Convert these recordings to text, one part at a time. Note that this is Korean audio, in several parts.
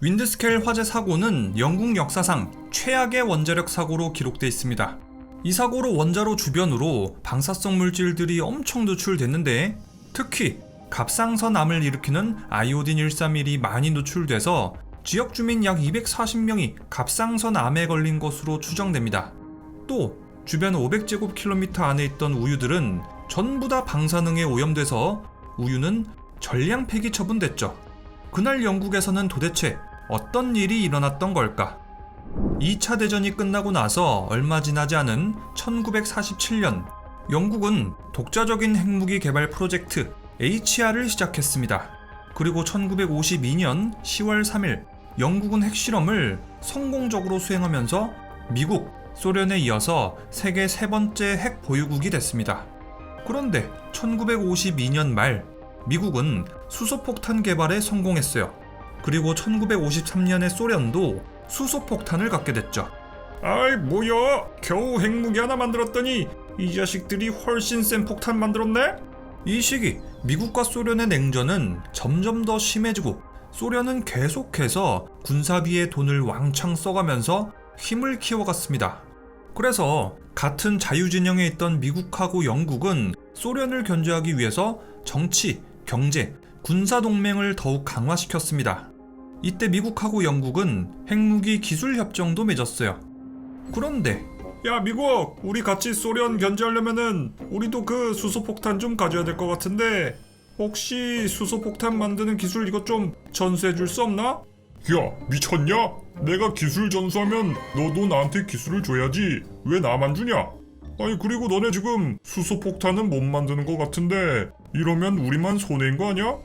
윈드스케일 화재 사고는 영국 역사상 최악의 원자력 사고로 기록돼 있습니다. 이 사고로 원자로 주변으로 방사성 물질들이 엄청 노출됐는데, 특히 갑상선암을 일으키는 아이오딘 131이 많이 노출돼서 지역 주민 약 240명이 갑상선암에 걸린 것으로 추정됩니다. 또 주변 500제곱킬로미터 안에 있던 우유들은 전부 다 방사능에 오염돼서 우유는 전량 폐기 처분됐죠. 그날 영국에서는 도대체 어떤 일이 일어났던 걸까? 2차 대전이 끝나고 나서 얼마 지나지 않은 1947년, 영국은 독자적인 핵무기 개발 프로젝트 HR을 시작했습니다. 그리고 1952년 10월 3일, 영국은 핵실험을 성공적으로 수행하면서 미국, 소련에 이어서 세계 세 번째 핵 보유국이 됐습니다. 그런데 1952년 말, 미국은 수소폭탄 개발에 성공했어요. 그리고 1953년에 소련도 수소폭탄을 갖게 됐죠. 아이 뭐야, 겨우 핵무기 하나 만들었더니 이 자식들이 훨씬 센 폭탄 만들었네? 이 시기 미국과 소련의 냉전은 점점 더 심해지고, 소련은 계속해서 군사비에 돈을 왕창 써가면서 힘을 키워갔습니다. 그래서 같은 자유진영에 있던 미국하고 영국은 소련을 견제하기 위해서 정치, 경제, 군사동맹을 더욱 강화시켰습니다. 이때 미국하고 영국은 핵무기 기술 협정도 맺었어요. 그런데 야 미국, 우리 같이 소련 견제하려면은 우리도 그 수소폭탄 좀 가져야 될 것 같은데, 혹시 수소폭탄 만드는 기술 이것 좀 전수해 줄 수 없나? 야, 미쳤냐? 내가 기술 전수하면 너도 나한테 기술을 줘야지. 왜 나만 주냐? 아니, 그리고 너네 지금 수소폭탄은 못 만드는 것 같은데 이러면 우리만 손해인 거 아니야?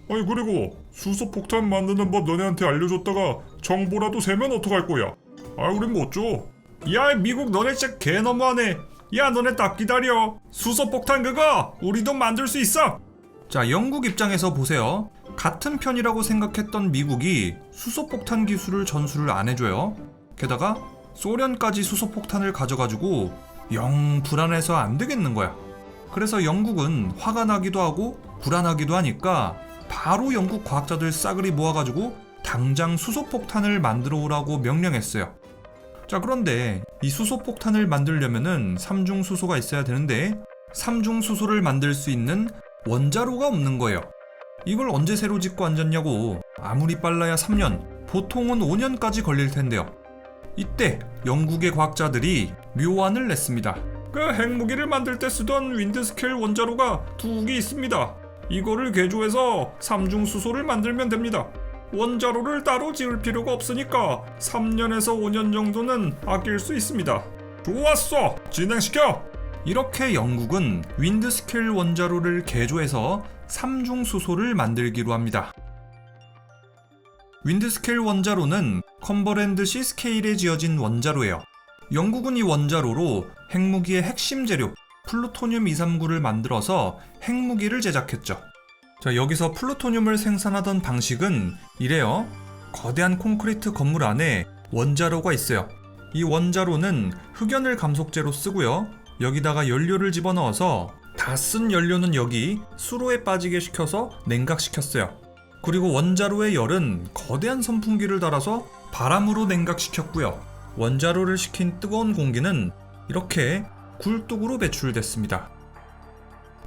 아니, 그리고 수소폭탄 만드는 법 너네한테 알려줬다가 정보라도 세면 어떡할 거야? 아, 우린 못 줘. 야 미국, 너네 진짜 개 너무하네. 야 너네 딱 기다려. 수소폭탄 그거 우리도 만들 수 있어. 자, 영국 입장에서 보세요. 같은 편이라고 생각했던 미국이 수소폭탄 기술을 전수를 안 해줘요. 게다가 소련까지 수소폭탄을 가져가지고 영 불안해서 안 되겠는 거야. 그래서 영국은 화가 나기도 하고 불안하기도 하니까 바로 영국 과학자들 싸그리 모아가지고 당장 수소폭탄을 만들어 오라고 명령했어요. 자, 그런데 이 수소폭탄을 만들려면은 삼중수소가 있어야 되는데, 삼중수소를 만들 수 있는 원자로가 없는 거예요. 이걸 언제 새로 짓고 앉았냐고. 아무리 빨라야 3년, 보통은 5년까지 걸릴 텐데요. 이때 영국의 과학자들이 묘안을 냈습니다. 그 핵무기를 만들 때 쓰던 윈드스케일 원자로가 2개 있습니다. 이거를 개조해서 삼중수소를 만들면 됩니다. 원자로를 따로 지을 필요가 없으니까 3년에서 5년 정도는 아낄 수 있습니다. 좋았어! 진행시켜! 이렇게 영국은 윈드스케일 원자로를 개조해서 삼중수소를 만들기로 합니다. 윈드스케일 원자로는 컴버랜드시 스케일에 지어진 원자로예요. 영국은 이 원자로로 핵무기의 핵심 재료 플루토늄 239를 만들어서 핵무기를 제작했죠. 자, 여기서 플루토늄을 생산하던 방식은 이래요. 거대한 콘크리트 건물 안에 원자로가 있어요. 이 원자로는 흑연을 감속제로 쓰고요. 여기다가 연료를 집어넣어서 다 쓴 연료는 여기 수로에 빠지게 시켜서 냉각시켰어요. 그리고 원자로의 열은 거대한 선풍기를 달아서 바람으로 냉각시켰고요. 원자로를 식힌 뜨거운 공기는 이렇게 굴뚝으로 배출됐습니다.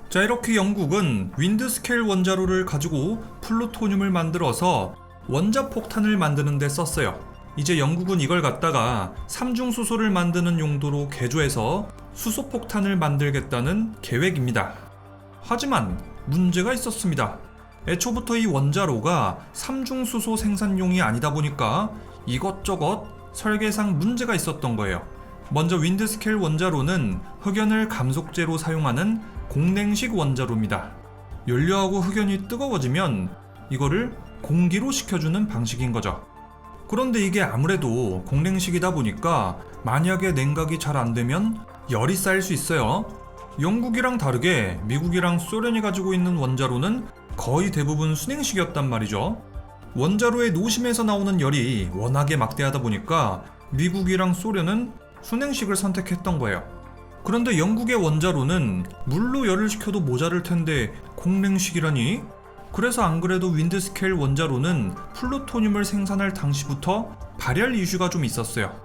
자, 이렇게 영국은 윈드스케일 원자로를 가지고 플루토늄을 만들어서 원자폭탄을 만드는 데 썼어요. 이제 영국은 이걸 갖다가 삼중수소를 만드는 용도로 개조해서 수소폭탄을 만들겠다는 계획입니다. 하지만 문제가 있었습니다. 애초부터 이 원자로가 삼중수소 생산용이 아니다 보니까 이것저것 설계상 문제가 있었던 거예요. 먼저 윈드스케일 원자로는 흑연을 감속제로 사용하는 공냉식 원자로입니다. 연료하고 흑연이 뜨거워지면 이거를 공기로 식혀주는 방식인 거죠. 그런데 이게 아무래도 공냉식이다 보니까 만약에 냉각이 잘 안 되면 열이 쌓일 수 있어요. 영국이랑 다르게 미국이랑 소련이 가지고 있는 원자로는 거의 대부분 순행식이었단 말이죠. 원자로의 노심에서 나오는 열이 워낙에 막대하다 보니까 미국이랑 소련은 순행식을 선택했던 거예요. 그런데 영국의 원자로는 물로 열을 식혀도 모자랄 텐데 공냉식이라니? 그래서 안 그래도 윈드스케일 원자로는 플루토늄을 생산할 당시부터 발열 이슈가 좀 있었어요.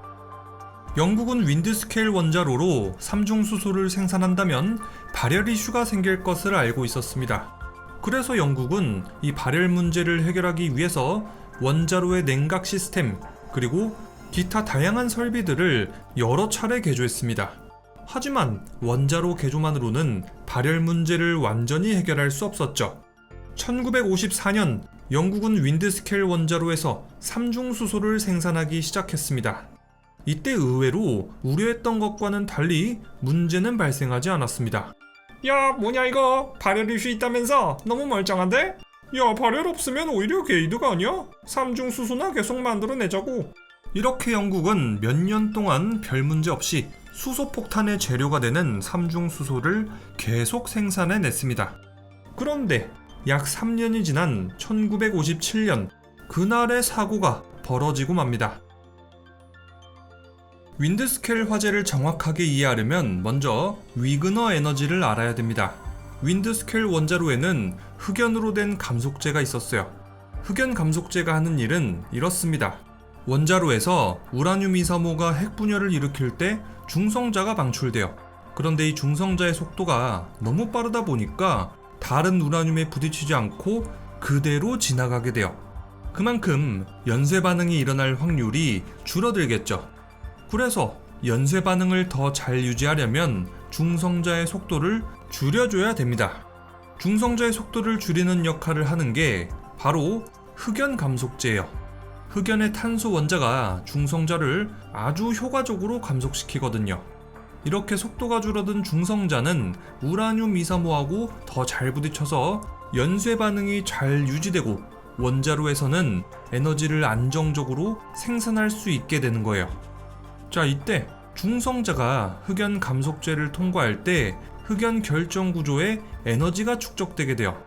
영국은 윈드스케일 원자로로 삼중수소를 생산한다면 발열 이슈가 생길 것을 알고 있었습니다. 그래서 영국은 이 발열 문제를 해결하기 위해서 원자로의 냉각 시스템 그리고 기타 다양한 설비들을 여러 차례 개조했습니다. 하지만 원자로 개조만으로는 발열 문제를 완전히 해결할 수 없었죠. 1954년 영국은 윈드스케일 원자로에서 삼중수소를 생산하기 시작했습니다. 이때 의외로 우려했던 것과는 달리 문제는 발생하지 않았습니다. 야, 뭐냐 이거? 발열 이슈 있다면서? 너무 멀쩡한데? 야, 발열 없으면 오히려 게이드가 아니야? 삼중수소나 계속 만들어내자고. 이렇게 영국은 몇 년 동안 별 문제 없이 수소폭탄의 재료가 되는 삼중수소를 계속 생산해냈습니다. 그런데 약 3년이 지난 1957년 그날의 사고가 벌어지고 맙니다. 윈드스케일 화재를 정확하게 이해하려면 먼저 위그너 에너지를 알아야 됩니다. 윈드스케일 원자로에는 흑연으로 된 감속재가 있었어요. 흑연 감속재가 하는 일은 이렇습니다. 원자로에서 우라늄 235가 핵분열을 일으킬 때 중성자가 방출돼요. 그런데 이 중성자의 속도가 너무 빠르다 보니까 다른 우라늄에 부딪히지 않고 그대로 지나가게 돼요. 그만큼 연쇄 반응이 일어날 확률이 줄어들겠죠. 그래서 연쇄 반응을 더 잘 유지하려면 중성자의 속도를 줄여줘야 됩니다. 중성자의 속도를 줄이는 역할을 하는 게 바로 흑연 감속재예요. 흑연의 탄소 원자가 중성자를 아주 효과적으로 감속시키거든요. 이렇게 속도가 줄어든 중성자는 우라늄 235하고 더 잘 부딪혀서 연쇄 반응이 잘 유지되고 원자로에서는 에너지를 안정적으로 생산할 수 있게 되는 거예요. 자, 이때 중성자가 흑연 감속재를 통과할 때 흑연 결정 구조에 에너지가 축적되게 돼요.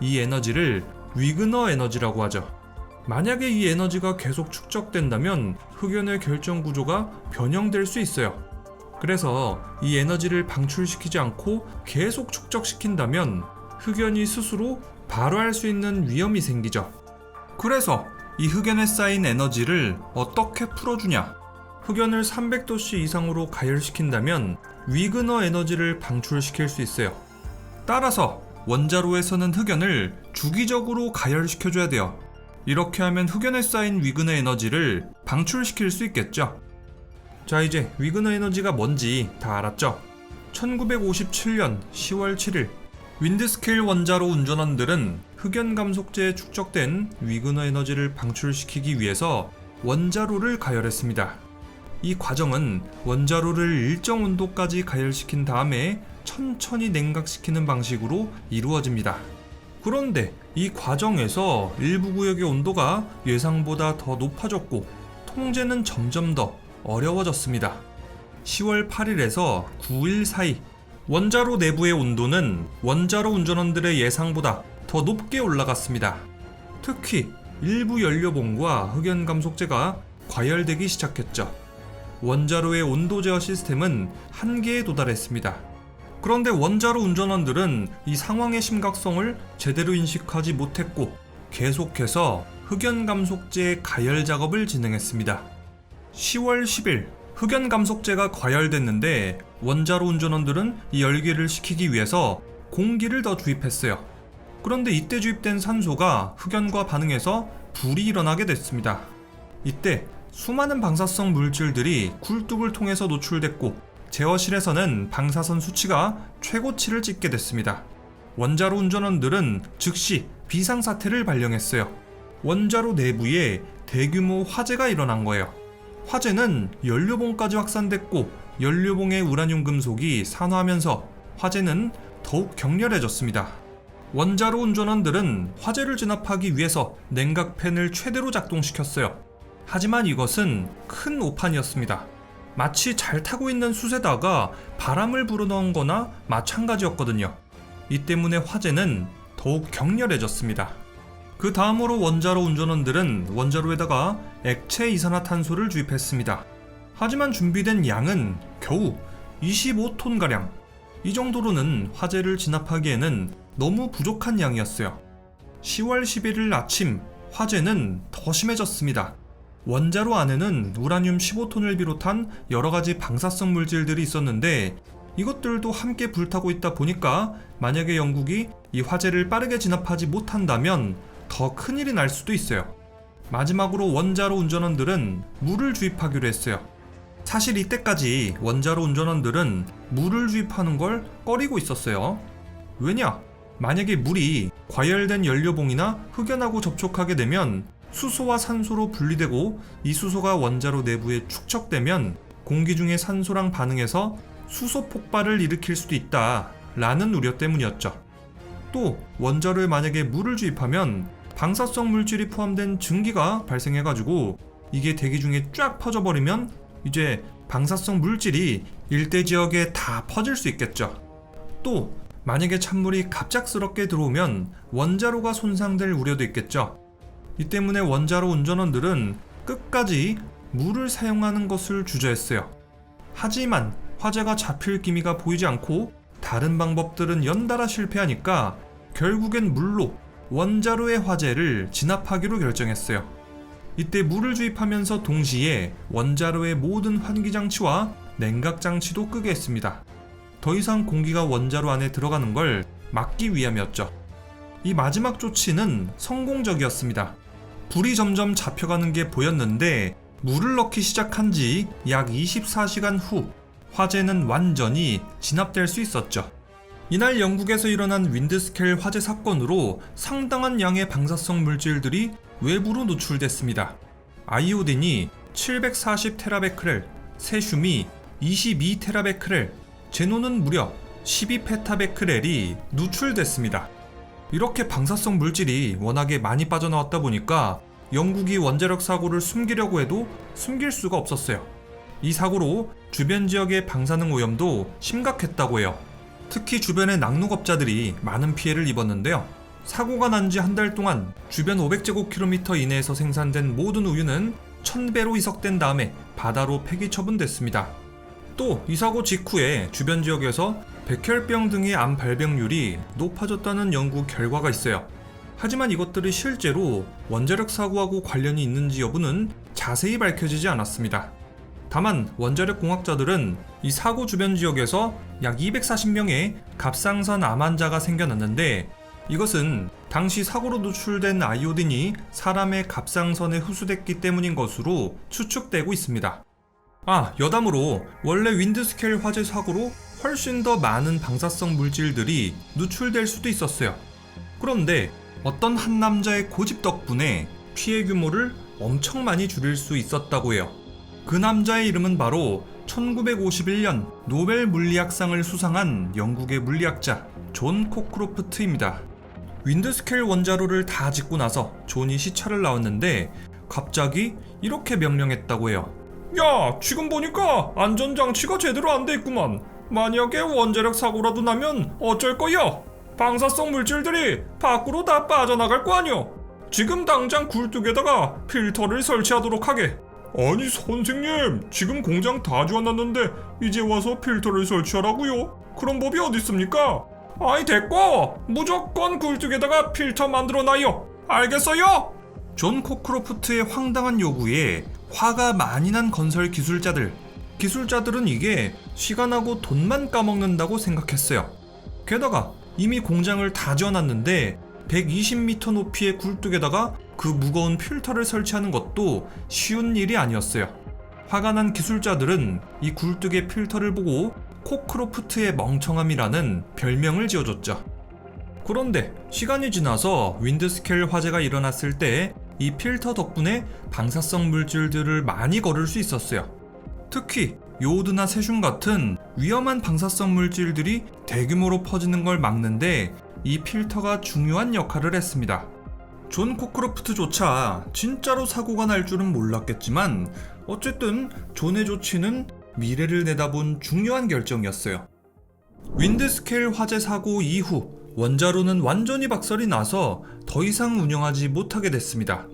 이 에너지를 위그너 에너지라고 하죠. 만약에 이 에너지가 계속 축적된다면 흑연의 결정 구조가 변형될 수 있어요. 그래서 이 에너지를 방출시키지 않고 계속 축적시킨다면 흑연이 스스로 발화할 수 있는 위험이 생기죠. 그래서 이 흑연에 쌓인 에너지를 어떻게 풀어주냐? 흑연을 300도씨 이상으로 가열시킨다면 위그너 에너지를 방출시킬 수 있어요. 따라서 원자로에서는 흑연을 주기적으로 가열시켜줘야 돼요. 이렇게 하면 흑연에 쌓인 위그너 에너지를 방출시킬 수 있겠죠. 자, 이제 위그너 에너지가 뭔지 다 알았죠? 1957년 10월 7일 윈드스케일 원자로 운전원들은 흑연 감속재에 축적된 위그너 에너지를 방출시키기 위해서 원자로를 가열했습니다. 이 과정은 원자로를 일정 온도까지 가열시킨 다음에 천천히 냉각시키는 방식으로 이루어집니다. 그런데 이 과정에서 일부 구역의 온도가 예상보다 더 높아졌고 통제는 점점 더 어려워졌습니다. 10월 8일에서 9일 사이 원자로 내부의 온도는 원자로 운전원들의 예상보다 더 높게 올라갔습니다. 특히 일부 연료봉과 흑연 감속재가 과열되기 시작했죠. 원자로의 온도 제어 시스템은 한계에 도달했습니다. 그런데 원자로 운전원들은 이 상황의 심각성을 제대로 인식하지 못했고 계속해서 흑연 감속재 가열 작업을 진행했습니다. 10월 10일 흑연 감속재가 과열됐는데 원자로 운전원들은 이 열기를 식히기 위해서 공기를 더 주입했어요. 그런데 이때 주입된 산소가 흑연과 반응해서 불이 일어나게 됐습니다. 이때 수많은 방사성 물질들이 굴뚝을 통해서 노출됐고 제어실에서는 방사선 수치가 최고치를 찍게 됐습니다. 원자로 운전원들은 즉시 비상사태를 발령했어요. 원자로 내부에 대규모 화재가 일어난 거예요. 화재는 연료봉까지 확산됐고 연료봉의 우라늄 금속이 산화하면서 화재는 더욱 격렬해졌습니다. 원자로 운전원들은 화재를 진압하기 위해서 냉각팬을 최대로 작동시켰어요. 하지만 이것은 큰 오판이었습니다. 마치 잘 타고 있는 숯에다가 바람을 불어넣은 거나 마찬가지였거든요. 이 때문에 화재는 더욱 격렬해졌습니다. 그 다음으로 원자로 운전원들은 원자로에다가 액체 이산화탄소를 주입했습니다. 하지만 준비된 양은 겨우 25톤가량. 이 정도로는 화재를 진압하기에는 너무 부족한 양이었어요. 10월 11일 아침 화재는 더 심해졌습니다. 원자로 안에는 우라늄 15톤을 비롯한 여러가지 방사성 물질들이 있었는데 이것들도 함께 불타고 있다 보니까 만약에 영국이 이 화재를 빠르게 진압하지 못한다면 더 큰일이 날 수도 있어요. 마지막으로 원자로 운전원들은 물을 주입하기로 했어요. 사실 이때까지 원자로 운전원들은 물을 주입하는 걸 꺼리고 있었어요. 왜냐? 만약에 물이 과열된 연료봉이나 흑연하고 접촉하게 되면 수소와 산소로 분리되고 이 수소가 원자로 내부에 축적되면 공기 중에 산소랑 반응해서 수소 폭발을 일으킬 수도 있다 라는 우려 때문이었죠. 또 원자로에 만약에 물을 주입하면 방사성 물질이 포함된 증기가 발생해가지고 이게 대기 중에 쫙 퍼져버리면 이제 방사성 물질이 일대 지역에 다 퍼질 수 있겠죠. 또 만약에 찬물이 갑작스럽게 들어오면 원자로가 손상될 우려도 있겠죠. 이 때문에 원자로 운전원들은 끝까지 물을 사용하는 것을 주저했어요. 하지만 화재가 잡힐 기미가 보이지 않고 다른 방법들은 연달아 실패하니까 결국엔 물로 원자로의 화재를 진압하기로 결정했어요. 이때 물을 주입하면서 동시에 원자로의 모든 환기장치와 냉각장치도 끄게 했습니다. 더 이상 공기가 원자로 안에 들어가는 걸 막기 위함이었죠. 이 마지막 조치는 성공적이었습니다. 불이 점점 잡혀가는 게 보였는데 물을 넣기 시작한 지 약 24시간 후 화재는 완전히 진압될 수 있었죠. 이날 영국에서 일어난 윈드스켈 화재 사건으로 상당한 양의 방사성 물질들이 외부로 노출됐습니다. 아이오딘이 740테라베크렐, 세슘이 22테라베크렐, 제논은 무려 12페타베크렐이 누출됐습니다. 이렇게 방사성 물질이 워낙에 많이 빠져나왔다 보니까 영국이 원자력 사고를 숨기려고 해도 숨길 수가 없었어요. 이 사고로 주변 지역의 방사능 오염도 심각했다고 해요. 특히 주변의 낙농업자들이 많은 피해를 입었는데요. 사고가 난 지 한 달 동안 주변 500제곱킬로미터 이내에서 생산된 모든 우유는 1000배로 희석된 다음에 바다로 폐기 처분됐습니다. 또 이 사고 직후에 주변 지역에서 백혈병 등의 암 발병률이 높아졌다는 연구 결과가 있어요. 하지만 이것들이 실제로 원자력 사고하고 관련이 있는지 여부는 자세히 밝혀지지 않았습니다. 다만 원자력 공학자들은 이 사고 주변 지역에서 약 240명의 갑상선 암 환자가 생겨났는데 이것은 당시 사고로 노출된 아이오딘이 사람의 갑상선에 흡수됐기 때문인 것으로 추측되고 있습니다. 여담으로 원래 윈드스켈 화재 사고로 훨씬 더 많은 방사성 물질들이 누출될 수도 있었어요. 그런데 어떤 한 남자의 고집 덕분에 피해 규모를 엄청 많이 줄일 수 있었다고 해요. 그 남자의 이름은 바로 1951년 노벨 물리학상을 수상한 영국의 물리학자 존 코크로프트입니다. 윈드스켈 원자로를 다 짓고 나서 존이 시찰을 나왔는데 갑자기 이렇게 명령했다고 해요. 야, 지금 보니까 안전장치가 제대로 안 돼 있구만. 만약에 원자력 사고라도 나면 어쩔 거야? 방사성 물질들이 밖으로 다 빠져나갈 거 아니야. 지금 당장 굴뚝에다가 필터를 설치하도록 하게. 아니 선생님, 지금 공장 다 지어놨는데 이제 와서 필터를 설치하라고요? 그런 법이 어디 있습니까? 아이 됐고, 무조건 굴뚝에다가 필터 만들어놔요. 알겠어요? 존 코크로프트의 황당한 요구에 화가 많이 난 건설 기술자들은 이게 시간하고 돈만 까먹는다고 생각했어요. 게다가 이미 공장을 다 지어놨는데 120m 높이의 굴뚝에다가 그 무거운 필터를 설치하는 것도 쉬운 일이 아니었어요. 화가 난 기술자들은 이 굴뚝의 필터를 보고 코크로프트의 멍청함이라는 별명을 지어줬죠. 그런데 시간이 지나서 윈드스켈 화재가 일어났을 때 이 필터 덕분에 방사성 물질들을 많이 거를 수 있었어요. 특히 요오드나 세슘 같은 위험한 방사성 물질들이 대규모로 퍼지는 걸 막는데 이 필터가 중요한 역할을 했습니다. 존 코크로프트조차 진짜로 사고가 날 줄은 몰랐겠지만 어쨌든 존의 조치는 미래를 내다본 중요한 결정이었어요. 윈드스켈 화재 사고 이후 원자로는 완전히 박살이 나서 더 이상 운영하지 못하게 됐습니다.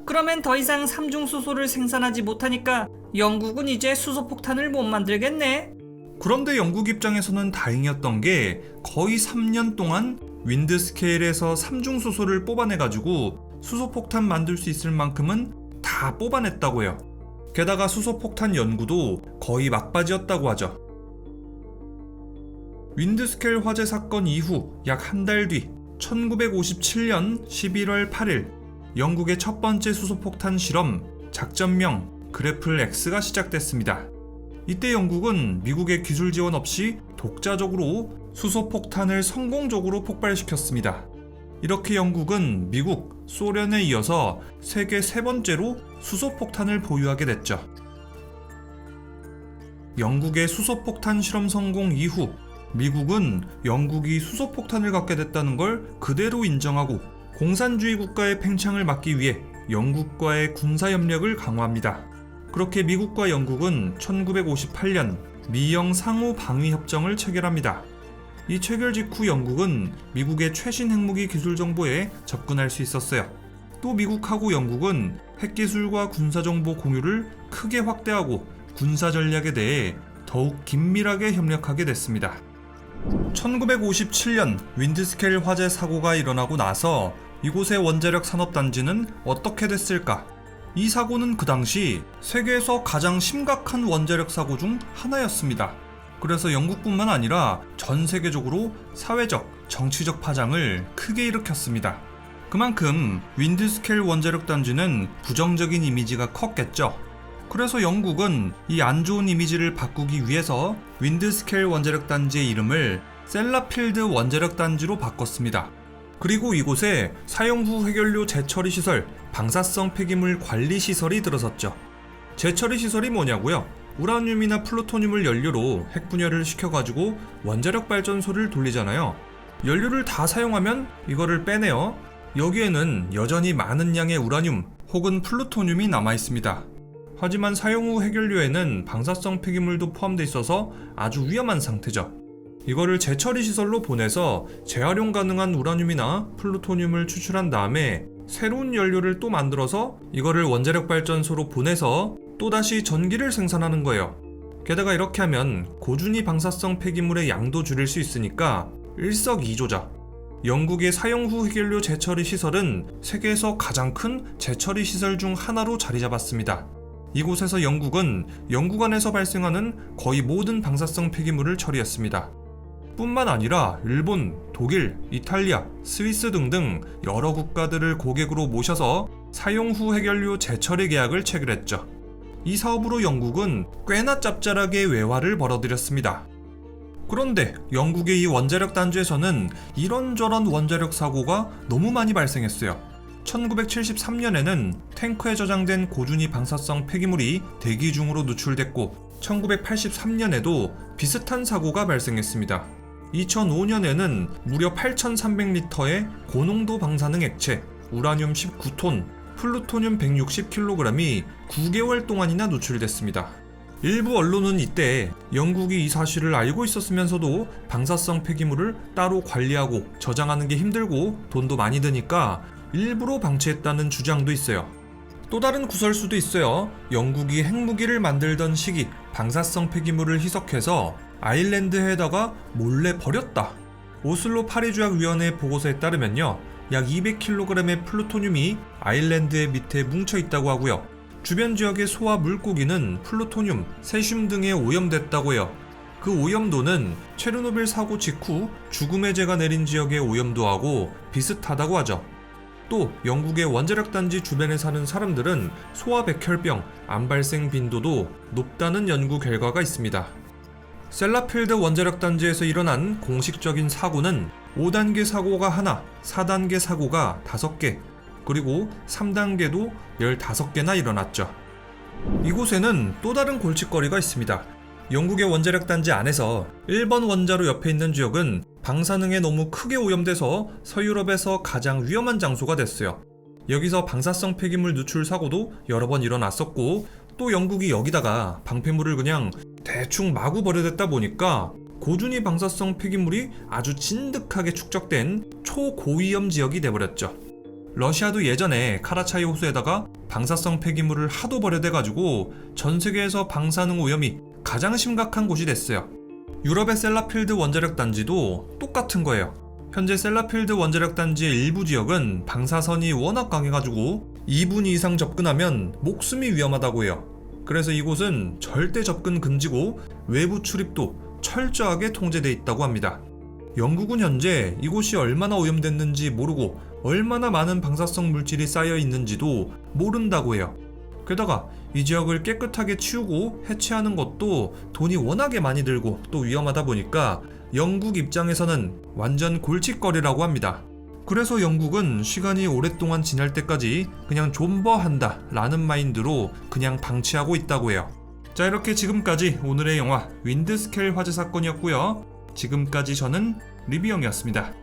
그러면 더 이상 삼중수소를 생산하지 못하니까 영국은 이제 수소폭탄을 못 만들겠네? 그런데 영국 입장에서는 다행이었던 게 거의 3년 동안 윈드 스케일에서 3중 수소를 뽑아내가지고 수소폭탄 만들 수 있을 만큼은 다 뽑아냈다고 해요. 게다가 수소폭탄 연구도 거의 막바지였다고 하죠. 윈드 스케일 화재 사건 이후 약 한 달 뒤 1957년 11월 8일 영국의 첫 번째 수소폭탄 실험 작전명 그래플 X가 시작됐습니다. 이때 영국은 미국의 기술 지원 없이 독자적으로 수소폭탄을 성공적으로 폭발시켰습니다. 이렇게 영국은 미국, 소련에 이어서 세계 세 번째로 수소폭탄을 보유하게 됐죠. 영국의 수소폭탄 실험 성공 이후 미국은 영국이 수소폭탄을 갖게 됐다는 걸 그대로 인정하고 공산주의 국가의 팽창을 막기 위해 영국과의 군사협력을 강화합니다. 그렇게 미국과 영국은 1958년 미영 상호 방위 협정을 체결합니다. 이 체결 직후 영국은 미국의 최신 핵무기 기술 정보에 접근할 수 있었어요. 또 미국하고 영국은 핵기술과 군사정보 공유를 크게 확대하고 군사 전략에 대해 더욱 긴밀하게 협력하게 됐습니다. 1957년 윈드스케일 화재 사고가 일어나고 나서 이곳의 원자력 산업단지는 어떻게 됐을까? 이 사고는 그 당시 세계에서 가장 심각한 원자력 사고 중 하나였습니다. 그래서 영국뿐만 아니라 전 세계적으로 사회적, 정치적 파장을 크게 일으켰습니다. 그만큼 윈드스케일 원자력 단지는 부정적인 이미지가 컸겠죠. 그래서 영국은 이 안 좋은 이미지를 바꾸기 위해서 윈드스케일 원자력 단지의 이름을 셀라필드 원자력 단지로 바꿨습니다. 그리고 이곳에 사용 후 해결료 재처리 시설, 방사성 폐기물 관리 시설이 들어섰죠. 재처리 시설이 뭐냐고요? 우라늄이나 플루토늄을 연료로 핵분열을 시켜가지고 원자력 발전소를 돌리잖아요. 연료를 다 사용하면 이거를 빼내요. 여기에는 여전히 많은 양의 우라늄 혹은 플루토늄이 남아있습니다. 하지만 사용 후 해결료에는 방사성 폐기물도 포함되어 있어서 아주 위험한 상태죠. 이거를 재처리 시설로 보내서 재활용 가능한 우라늄이나 플루토늄을 추출한 다음에 새로운 연료를 또 만들어서 이거를 원자력 발전소로 보내서 또다시 전기를 생산하는 거예요. 게다가 이렇게 하면 고준위 방사성 폐기물의 양도 줄일 수 있으니까 일석이조죠. 영국의 사용 후 해결료 재처리 시설은 세계에서 가장 큰 재처리 시설 중 하나로 자리 잡았습니다. 이곳에서 영국은 연구 안에서 발생하는 거의 모든 방사성 폐기물을 처리했습니다. 뿐만 아니라 일본, 독일, 이탈리아, 스위스 등등 여러 국가들을 고객으로 모셔서 사용 후 해결료 재처리 계약을 체결했죠. 이 사업으로 영국은 꽤나 짭짤하게 외화를 벌어들였습니다. 그런데 영국의 이 원자력 단지에서는 이런저런 원자력 사고가 너무 많이 발생했어요. 1973년에는 탱크에 저장된 고준위 방사성 폐기물이 대기 중으로 누출됐고 1983년에도 비슷한 사고가 발생했습니다. 2005년에는 무려 8,300리터의 고농도 방사능 액체, 우라늄 19톤, 플루토늄 160kg이 9개월 동안이나 누출됐습니다. 일부 언론은 이때 영국이 이 사실을 알고 있었으면서도 방사성 폐기물을 따로 관리하고 저장하는 게 힘들고 돈도 많이 드니까 일부러 방치했다는 주장도 있어요. 또 다른 구설수도 있어요. 영국이 핵무기를 만들던 시기 방사성 폐기물을 희석해서 아일랜드에다가 몰래 버렸다. 오슬로 파리조약위원회 보고서에 따르면요, 약 200kg의 플루토늄이 아일랜드의 밑에 뭉쳐 있다고 하고요. 주변 지역의 소와 물고기는 플루토늄, 세슘 등에 오염됐다고 해요. 그 오염도는 체르노빌 사고 직후 죽음의 재가 내린 지역의 오염도하고 비슷하다고 하죠. 또 영국의 원자력 단지 주변에 사는 사람들은 소아 백혈병, 암 발생 빈도도 높다는 연구 결과가 있습니다. 셀라필드 원자력 단지에서 일어난 공식적인 사고는 5단계 사고가 하나, 4단계 사고가 5개, 그리고 3단계도 15개나 일어났죠. 이곳에는 또 다른 골칫거리가 있습니다. 영국의 원자력 단지 안에서 1번 원자로 옆에 있는 지역은 방사능에 너무 크게 오염돼서 서유럽에서 가장 위험한 장소가 됐어요. 여기서 방사성 폐기물 누출 사고도 여러 번 일어났었고, 또 영국이 여기다가 방패물을 그냥 대충 마구 버려댔다 보니까 고준위 방사성 폐기물이 아주 진득하게 축적된 초고위험 지역이 돼버렸죠. 러시아도 예전에 카라차이 호수에다가 방사성 폐기물을 하도 버려대가지고 전 세계에서 방사능 오염이 가장 심각한 곳이 됐어요. 유럽의 셀라필드 원자력 단지도 똑같은 거예요. 현재 셀라필드 원자력 단지의 일부 지역은 방사선이 워낙 강해가지고 2분 이상 접근하면 목숨이 위험하다고 해요. 그래서 이곳은 절대 접근 금지고 외부 출입도 철저하게 통제돼 있다고 합니다. 영국은 현재 이곳이 얼마나 오염됐는지 모르고 얼마나 많은 방사성 물질이 쌓여 있는지도 모른다고 해요. 게다가 이 지역을 깨끗하게 치우고 해체하는 것도 돈이 워낙에 많이 들고 또 위험하다 보니까 영국 입장에서는 완전 골칫거리라고 합니다. 그래서 영국은 시간이 오랫동안 지날 때까지 그냥 존버한다 라는 마인드로 그냥 방치하고 있다고 해요. 자, 이렇게 지금까지 오늘의 영화 윈드스케일 화재 사건이었고요. 지금까지 저는 리뷰형이었습니다.